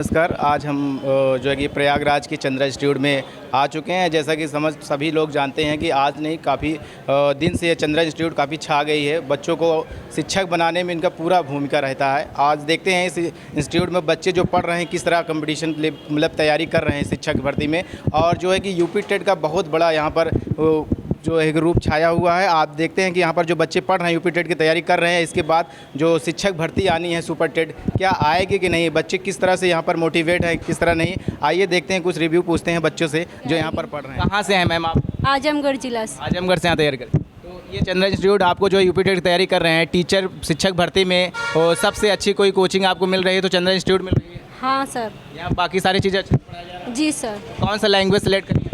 नमस्कार। आज हम जो है कि प्रयागराज के चंद्रा इंस्टीट्यूट में आ चुके हैं। जैसा कि सभी लोग जानते हैं कि आज नहीं काफ़ी दिन से ये चंद्रा इंस्टीट्यूट काफ़ी छा गई है। बच्चों को शिक्षक बनाने में इनका पूरा भूमिका रहता है। आज देखते हैं इस इंस्टीट्यूट में बच्चे जो पढ़ रहे हैं किस तरह कंपटीशन मतलब तैयारी कर रहे हैं शिक्षक भर्ती में। और जो है कि यूपी टेट का बहुत बड़ा यहाँ पर जो एक रूप छाया हुआ है। आप देखते हैं कि यहाँ पर जो बच्चे पढ़ रहे हैं यूपी टेट की तैयारी कर रहे हैं, इसके बाद जो शिक्षक भर्ती आनी है सुपर टेट, क्या आएगी कि नहीं, बच्चे किस तरह से यहाँ पर मोटिवेट हैं किस तरह नहीं। आइए देखते हैं, कुछ रिव्यू पूछते हैं बच्चों से जो यहाँ पर पढ़ रहे हैं। कहाँ से हैं मैम आप? आजमगढ़ जिला से। आजमगढ़ से यहाँ तैयारी कर। तो ये चंद्रा इंस्टीट्यूट आपको जो यूपी टेट की तैयारी कर रहे हैं, टीचर शिक्षक भर्ती में सबसे अच्छी कोई कोचिंग आपको मिल रही है तो चंद्रा इंस्टीट्यूट मिल रही है? हाँ सर। यहाँ बाकी सारी चीज़ें अच्छे से पढ़ाया जा रहा है? जी सर। कौन सा लैंग्वेज सेलेक्ट करिए?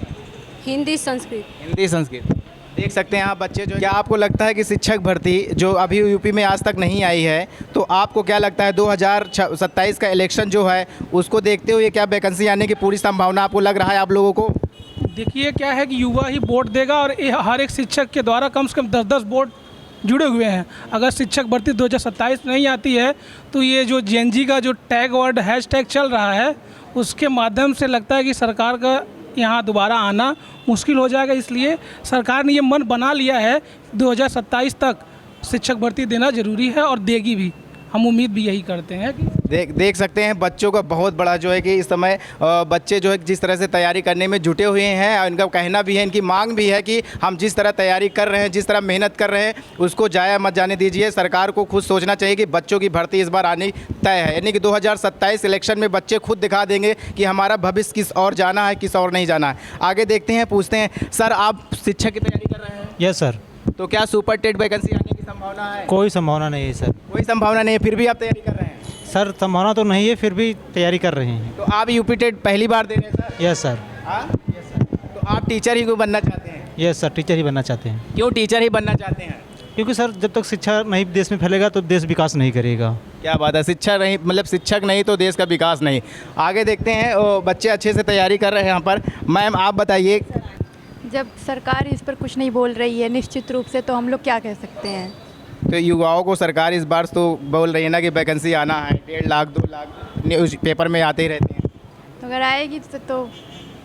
हिंदी संस्कृत। हिंदी संस्कृत। देख सकते हैं आप बच्चे जो, क्या आपको लगता है कि शिक्षक भर्ती जो अभी यूपी में आज तक नहीं आई है, तो आपको क्या लगता है 2027 का इलेक्शन जो है उसको देखते हुए क्या वैकेंसी आने की पूरी संभावना आपको लग रहा है आप लोगों को? देखिए क्या है कि युवा ही वोट देगा और हर एक शिक्षक के द्वारा कम से कम 10-10 वोट जुड़े हुए हैं। अगर शिक्षक भर्ती 2027 नहीं आती है तो ये जो जेएनजी का जो टैग वर्ड हैशटैग चल रहा है उसके माध्यम से लगता है कि सरकार का यहाँ दोबारा आना मुश्किल हो जाएगा। इसलिए सरकार ने ये मन बना लिया है 2027 तक शिक्षक भर्ती देना ज़रूरी है और देगी भी। हम उम्मीद भी यही करते हैं कि देख सकते हैं बच्चों का बहुत बड़ा जो है कि इस समय बच्चे जो है जिस तरह से तैयारी करने में जुटे हुए हैं, और इनका कहना भी है, इनकी मांग भी है कि हम जिस तरह तैयारी कर रहे हैं, जिस तरह मेहनत कर रहे हैं, उसको जाया मत जाने दीजिए। सरकार को खुद सोचना चाहिए कि बच्चों की भर्ती इस बार आनी तय है, यानी कि 2027 इलेक्शन में बच्चे खुद दिखा देंगे कि हमारा भविष्य किस और जाना है किस और नहीं जाना है। आगे देखते हैं, पूछते हैं। सर, आप शिक्षक की तैयारी कर रहे हैं? Yes sir. तो क्या सुपर टेट वैकेंसी आने की संभावना है? कोई संभावना नहीं है सर। कोई संभावना नहीं है, फिर भी आप तैयारी कर रहे हैं? सर संभावना तो नहीं है, फिर भी तैयारी कर रहे हैं। तो आप यूपी टेट पहली बार दे रहे हैं सर? Yes sir. हाँ, यस सर। तो आप टीचर ही को बनना चाहते हैं? यस सर, टीचर ही बनना चाहते हैं। क्यों टीचर ही बनना चाहते हैं? क्योंकि सर जब तक शिक्षा नहीं देश में फैलेगा तो देश विकास नहीं करेगा। क्या बात है, शिक्षा नहीं मतलब शिक्षक नहीं तो देश का विकास नहीं। आगे देखते हैं, बच्चे अच्छे से तैयारी कर रहे हैं यहाँ पर। मैम आप बताइए। जब सरकार इस पर कुछ नहीं बोल रही है निश्चित रूप से, तो हम लोग क्या कह सकते हैं। तो युवाओं को सरकार इस बार तो बोल रही है ना कि वैकेंसी आना है, 1.5 लाख 2 लाख न्यूज़ पेपर में आते ही रहते हैं। तो अगर आएगी तो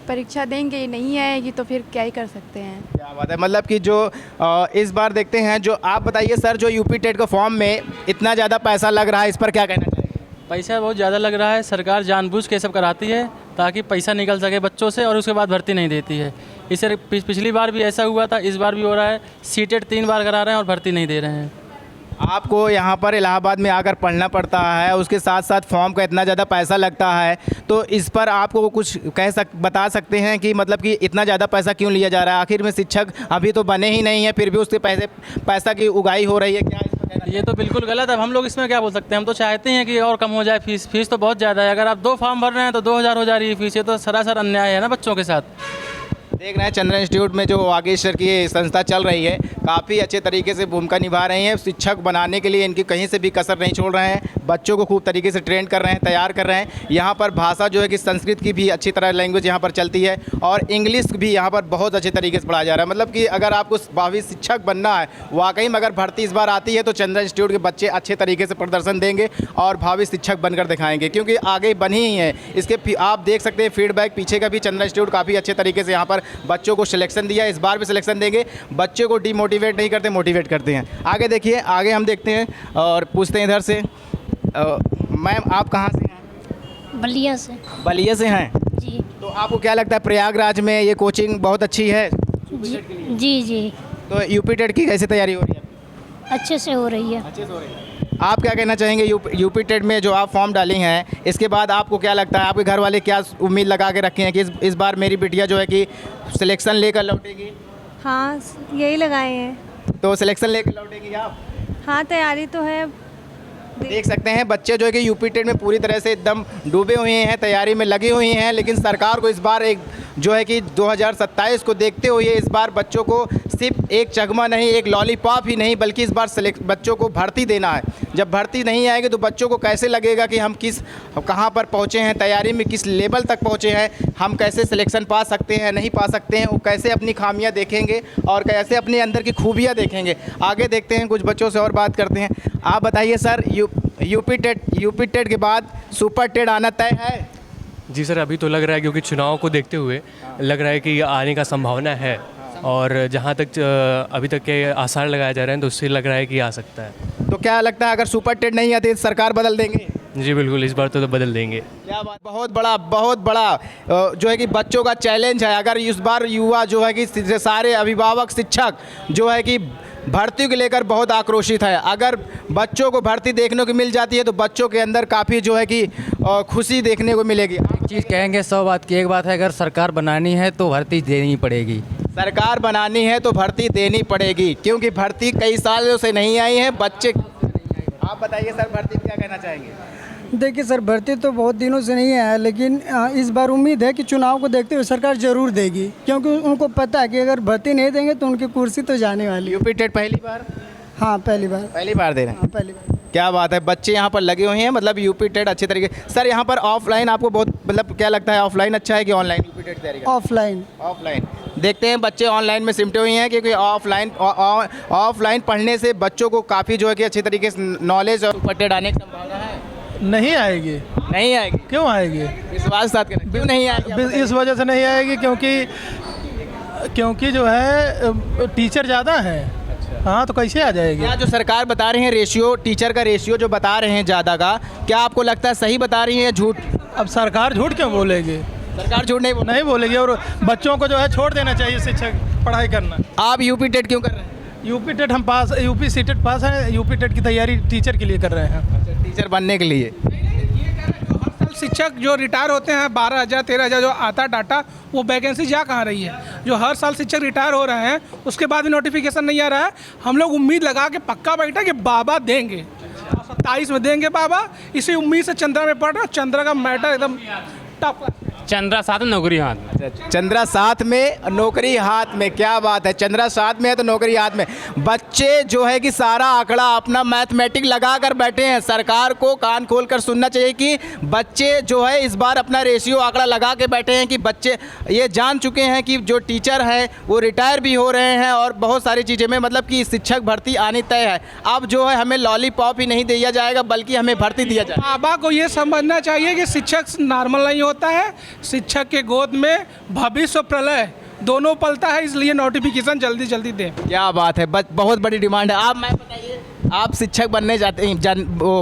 परीक्षा देंगे, नहीं आएगी तो फिर क्या ही कर सकते हैं। क्या बात है, मतलब कि जो इस बार देखते हैं। जो आप बताइए सर, जो यूपी टेट का फॉर्म में इतना ज़्यादा पैसा लग रहा है, इस पर क्या कहना चाहिए? पैसा बहुत ज़्यादा लग रहा है। सरकार जानबूझ के सब कराती है ताकि पैसा निकल सके बच्चों से और उसके बाद भर्ती नहीं देती है। इससे पिछली बार भी ऐसा हुआ था, इस बार भी हो रहा है। सीटेट 3 बार करा रहे हैं और भर्ती नहीं दे रहे हैं। आपको यहाँ पर इलाहाबाद में आकर पढ़ना पड़ता है, उसके साथ साथ फॉर्म का इतना ज़्यादा पैसा लगता है, तो इस पर आपको कुछ बता सकते हैं कि मतलब कि इतना ज़्यादा पैसा क्यों लिया जा रहा है? आखिर में शिक्षक अभी तो बने ही नहीं है, फिर भी उसके पैसा की उगाही हो रही है, क्या इस पर कहना चाहिए? ये तो बिल्कुल गलत है। हम लोग इसमें क्या बोल सकते हैं। हम तो चाहते हैं कि और कम हो जाए फीस तो बहुत ज़्यादा है। अगर आप 2 फॉर्म भर रहे हैं तो 2000 हो जा रही है फीस। ये तो सरासर अन्याय है ना बच्चों के साथ। देख रहे हैं चंद्रा इंस्टीट्यूट में जो वागेश्वर की ये संस्था चल रही है, काफ़ी अच्छे तरीके से भूमिका निभा रही हैं। शिक्षक बनाने के लिए इनकी कहीं से भी कसर नहीं छोड़ रहे हैं। बच्चों को खूब तरीके से ट्रेन कर रहे हैं, तैयार कर रहे हैं। यहाँ पर भाषा जो है कि संस्कृत की भी अच्छी तरह लैंग्वेज यहाँ पर चलती है और इंग्लिश भी यहाँ पर बहुत अच्छे तरीके से पढ़ाया जा रहा है। मतलब कि अगर आपको भावी शिक्षक बनना है, वाकई में अगर भर्ती इस बार आती है तो चंद्रा इंस्टीट्यूट के बच्चे अच्छे तरीके से प्रदर्शन देंगे और भावी शिक्षक बनकर दिखाएंगे, क्योंकि आगे बनी ही है। इसके आप देख सकते हैं फीडबैक पीछे का भी चंद्रा इंस्टीट्यूट काफ़ी अच्छे तरीके से यहाँ पर बच्चों को सिलेक्शन दिया। इस बार भी सिलेक्शन देंगे। बच्चों को डिमोटिवेट नहीं करते, मोटिवेट करते हैं। आगे देखिए, आगे हम देखते हैं और पूछते हैं इधर से। मैम आप कहाँ से हैं? बलिया से। बलिया से हैं जी। तो आपको क्या लगता है प्रयागराज में ये कोचिंग बहुत अच्छी है? जी जी। तो यूपी टेट की कैसे तैयारी हो रही है? अच्छे से हो रही है। अच्छे से हो रही है। आप क्या कहना चाहेंगे यूपी टेट में जो आप फॉर्म डाली हैं, इसके बाद आपको क्या लगता है, आपके घर वाले क्या उम्मीद लगा के रखे हैं कि इस बार मेरी बिटिया जो है कि सिलेक्शन लेकर लौटेगी? हाँ यही लगाए हैं। तो सिलेक्शन लेकर लौटेगी आप? हाँ तैयारी तो है। देख सकते हैं बच्चे जो है कि यूपी टेट में पूरी तरह से एकदम डूबे हुए हैं, तैयारी में लगे हुए हैं। लेकिन सरकार को इस बार एक जो है कि 2027 को देखते हुए इस बार बच्चों को सिर्फ एक चकमा नहीं, एक लॉलीपॉप ही नहीं, बल्कि इस बार बच्चों को भर्ती देना है। जब भर्ती नहीं आएगी तो बच्चों को कैसे लगेगा कि हम कहाँ पर पहुँचे हैं, तैयारी में किस लेवल तक पहुँचे हैं, हम कैसे सिलेक्शन पा सकते हैं, नहीं पा सकते हैं। वो कैसे अपनी खामियाँ देखेंगे और कैसे अपने अंदर की खूबियाँ देखेंगे। आगे देखते हैं, कुछ बच्चों से और बात करते हैं। आप बताइए सर, यूपी टेट के बाद सुपर टेट आना तय है। जी सर, अभी तो लग रहा है क्योंकि चुनाव को देखते हुए लग रहा है कि आने का संभावना है, और जहाँ तक अभी तक के आसार लगाए जा रहे हैं तो उससे लग रहा है कि आ सकता है। तो क्या लगता है अगर सुपर टेट नहीं आती तो सरकार बदल देंगे? जी बिल्कुल, इस बार तो बदल देंगे। क्या बात, बहुत बड़ा जो है कि बच्चों का चैलेंज है। अगर इस बार युवा जो है कि सारे अभिभावक शिक्षक जो है कि भर्ती को लेकर बहुत आक्रोशित है। अगर बच्चों को भर्ती देखने को मिल जाती है तो बच्चों के अंदर काफ़ी जो है कि खुशी देखने को मिलेगी। चीज़ कहेंगे 100 बात की एक बात है, अगर सरकार बनानी है तो भर्ती देनी पड़ेगी। सरकार बनानी है तो भर्ती देनी पड़ेगी, क्योंकि भर्ती कई सालों से नहीं आई है। बच्चे, आप बताइए सर, भर्ती क्या कहना चाहेंगे? देखिए सर, भर्ती तो बहुत दिनों से नहीं है, लेकिन इस बार उम्मीद है कि चुनाव को देखते हुए सरकार ज़रूर देगी, क्योंकि उनको पता है कि अगर भर्ती नहीं देंगे तो उनकी कुर्सी तो जाने वाली है। यूपी टेट पहली बार? हाँ, पहली बार दे रहे हैं। हाँ, पहली बार। क्या बात है, बच्चे यहाँ पर लगे हुए हैं, मतलब यूपी टेट अच्छे तरीके। सर यहाँ पर ऑफलाइन आपको बहुत, मतलब क्या लगता है, ऑफलाइन अच्छा है कि ऑनलाइन यूपी टेट तैयारी? ऑफलाइन देखते हैं। बच्चे ऑनलाइन में सिमटे हुए हैं, क्योंकि ऑफलाइन पढ़ने से बच्चों को काफ़ी जो है कि अच्छे तरीके से नॉलेज और यूपी टेट आने की संभावना है। नहीं आएगी। नहीं आएगी? क्यों आएगी? विश्वास साथ करें, क्यों नहीं आएगी? इस वजह से नहीं आएगी क्योंकि जो है टीचर ज़्यादा है। हाँ, तो कैसे आ जाएगी? क्या जो सरकार बता रहे हैं रेशियो, टीचर का रेशियो जो बता रहे हैं ज़्यादा का, क्या आपको लगता है सही बता रही है या झूठ? अब सरकार झूठ क्यों बोलेगी? सरकार झूठ नहीं बोलेगी, और बच्चों को जो है छोड़ देना चाहिए शिक्षक पढ़ाई करना। आप यूपी टेट क्यों कर रहे हैं? यूपी टेट हम पास, यूपी सीटेट पास है, यूपी टेट की तैयारी टीचर के लिए कर रहे हैं। टीचर बनने के लिए। शिक्षक जो रिटायर होते हैं 12,000 13,000 जो आता डाटा, वो वैकेंसी जा कहाँ रही है? जो हर साल शिक्षक रिटायर हो रहे हैं उसके बाद भी नोटिफिकेशन नहीं आ रहा है। हम लोग उम्मीद लगा के पक्का बैठे कि बाबा देंगे, 27 में देंगे बाबा। इसी उम्मीद से चंद्रा में पढ़ रहा। चंद्रा का मैटर एकदम टफ। चंद्रा साथ में नौकरी हाथ में। चंद्रा साथ में नौकरी हाथ में, क्या बात है। चंद्रा साथ में है तो नौकरी हाथ में। बच्चे जो है कि सारा आंकड़ा अपना मैथमेटिक लगा कर बैठे हैं। सरकार को कान खोल कर सुनना चाहिए कि बच्चे जो है इस बार अपना रेशियो आंकड़ा लगा के बैठे हैं, कि बच्चे ये जान चुके हैं कि जो टीचर है वो रिटायर भी हो रहे हैं, और बहुत सारी चीज़ें में मतलब कि शिक्षक भर्ती आनी तय है। अब जो है हमें लॉलीपॉप ही नहीं दिया जाएगा, बल्कि हमें भर्ती दिया जाएगा। बाबा को ये समझना चाहिए कि शिक्षक नॉर्मल नहीं होता है, शिक्षक के गोद में भविष्य और प्रलय दोनों पलता है, इसलिए नोटिफिकेशन जल्दी दें। क्या बात है, बहुत बड़ी डिमांड है। आप मैं बताइए, आप शिक्षक बनने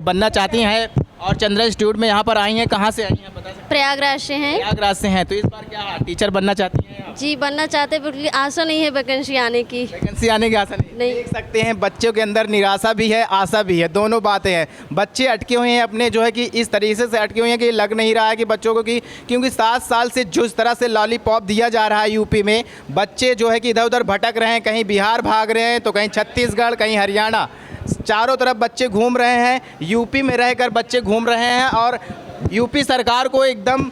बनना चाहती हैं और चंद्रा इंस्टीट्यूट में यहाँ पर आई हैं, कहाँ से आई हैं बता सकते? प्रयागराज से हैं। प्रयागराज से हैं, तो इस बार क्या टीचर बनना चाहती हैं आप? जी, बनना चाहते हैं, बिल्कुल आशा नहीं है वैकेंसी आने की। वैकेंसी आने की आशा नहीं। देख सकते हैं बच्चों के अंदर निराशा भी है, आशा भी है, दोनों बातें हैं। बच्चे अटके हुए हैं अपने जो है कि इस तरीके से अटके हुए हैं कि लग नहीं रहा है कि बच्चों को कि, क्योंकि 7 साल से जिस तरह से लॉलीपॉप दिया जा रहा है यूपी में, बच्चे जो है कि इधर उधर भटक रहे हैं, कहीं बिहार भाग रहे हैं तो कहीं छत्तीसगढ़, कहीं हरियाणा, चारों तरफ बच्चे घूम रहे हैं। यूपी में रहकर बच्चे घूम रहे हैं, और यूपी सरकार को एकदम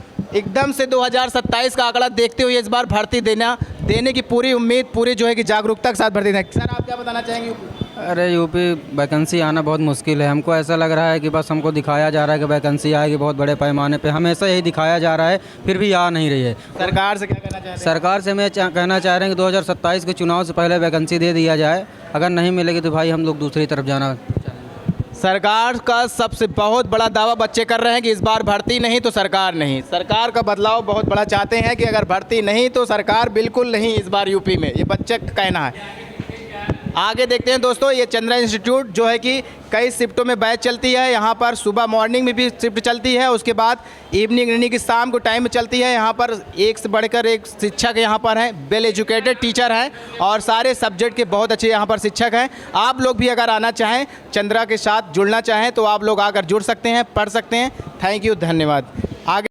से 2027 का आंकड़ा देखते हुए इस बार भर्ती देने की पूरी उम्मीद, पूरी जो है कि जागरूकता के साथ भर्ती दें। सर आप क्या बताना चाहेंगे? अरे यूपी वैकेंसी आना बहुत मुश्किल है। हमको ऐसा लग रहा है कि बस हमको दिखाया जा रहा है कि वैकेंसी आएगी बहुत बड़े पैमाने पे, हमेशा यही दिखाया जा रहा है, फिर भी आ नहीं रही है। सरकार से क्या कहना चाहते हैं? सरकार से मैं कहना चाह रहे हैं कि 2027 के चुनाव से पहले वैकेंसी दे दिया जाए। अगर नहीं मिलेगी तो भाई हम लोग दूसरी तरफ जाना। सरकार का सबसे बहुत बड़ा दावा बच्चे कर रहे हैं कि इस बार भर्ती नहीं तो सरकार नहीं। सरकार का बदलाव बहुत बड़ा चाहते हैं कि अगर भर्ती नहीं तो सरकार बिल्कुल नहीं इस बार यूपी में, ये बच्चे का कहना है। आगे देखते हैं दोस्तों, ये चंद्रा इंस्टीट्यूट जो है कि कई शिफ्टों में बैच चलती है। यहाँ पर सुबह मॉर्निंग में भी शिफ्ट चलती है, उसके बाद इवनिंग यानी कि शाम को टाइम में चलती है। यहाँ पर एक से बढ़कर एक शिक्षक यहाँ पर हैं, वेल एजुकेटेड टीचर हैं, और सारे सब्जेक्ट के बहुत अच्छे यहाँ पर शिक्षक हैं। आप लोग भी अगर आना चाहें, चंद्रा के साथ जुड़ना चाहें, तो आप लोग आकर जुड़ सकते हैं, पढ़ सकते हैं। थैंक यू, धन्यवाद। आगे